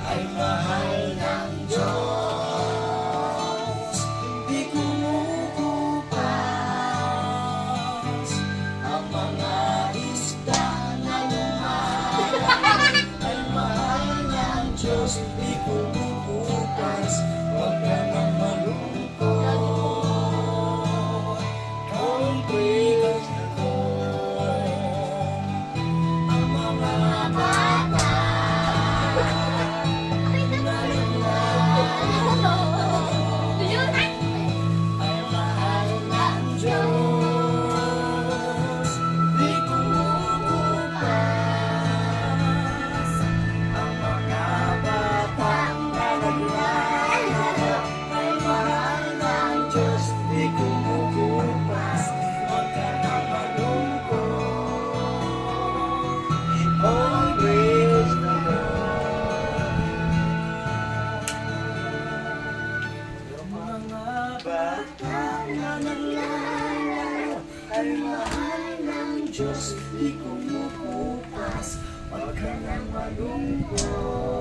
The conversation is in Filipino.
ay mahal ng Diyos. Di kumukupas ang mga isda na lumalang, ay mahal ng Diyos. Di kumukupas, huwag ka nang malungkot. All praise the Lord. Ang mga bata ay mahal ng Diyos. Di kumukupas ang mga batang naglalaro, ay mahal ng Diyos. Di kumukupas, huwag ka nang malungkot. Oh, praise the Lord. Yung mga batang naglalaro, ay mahal ng Diyos. Di kumukupas, huwag ka nang malungkot.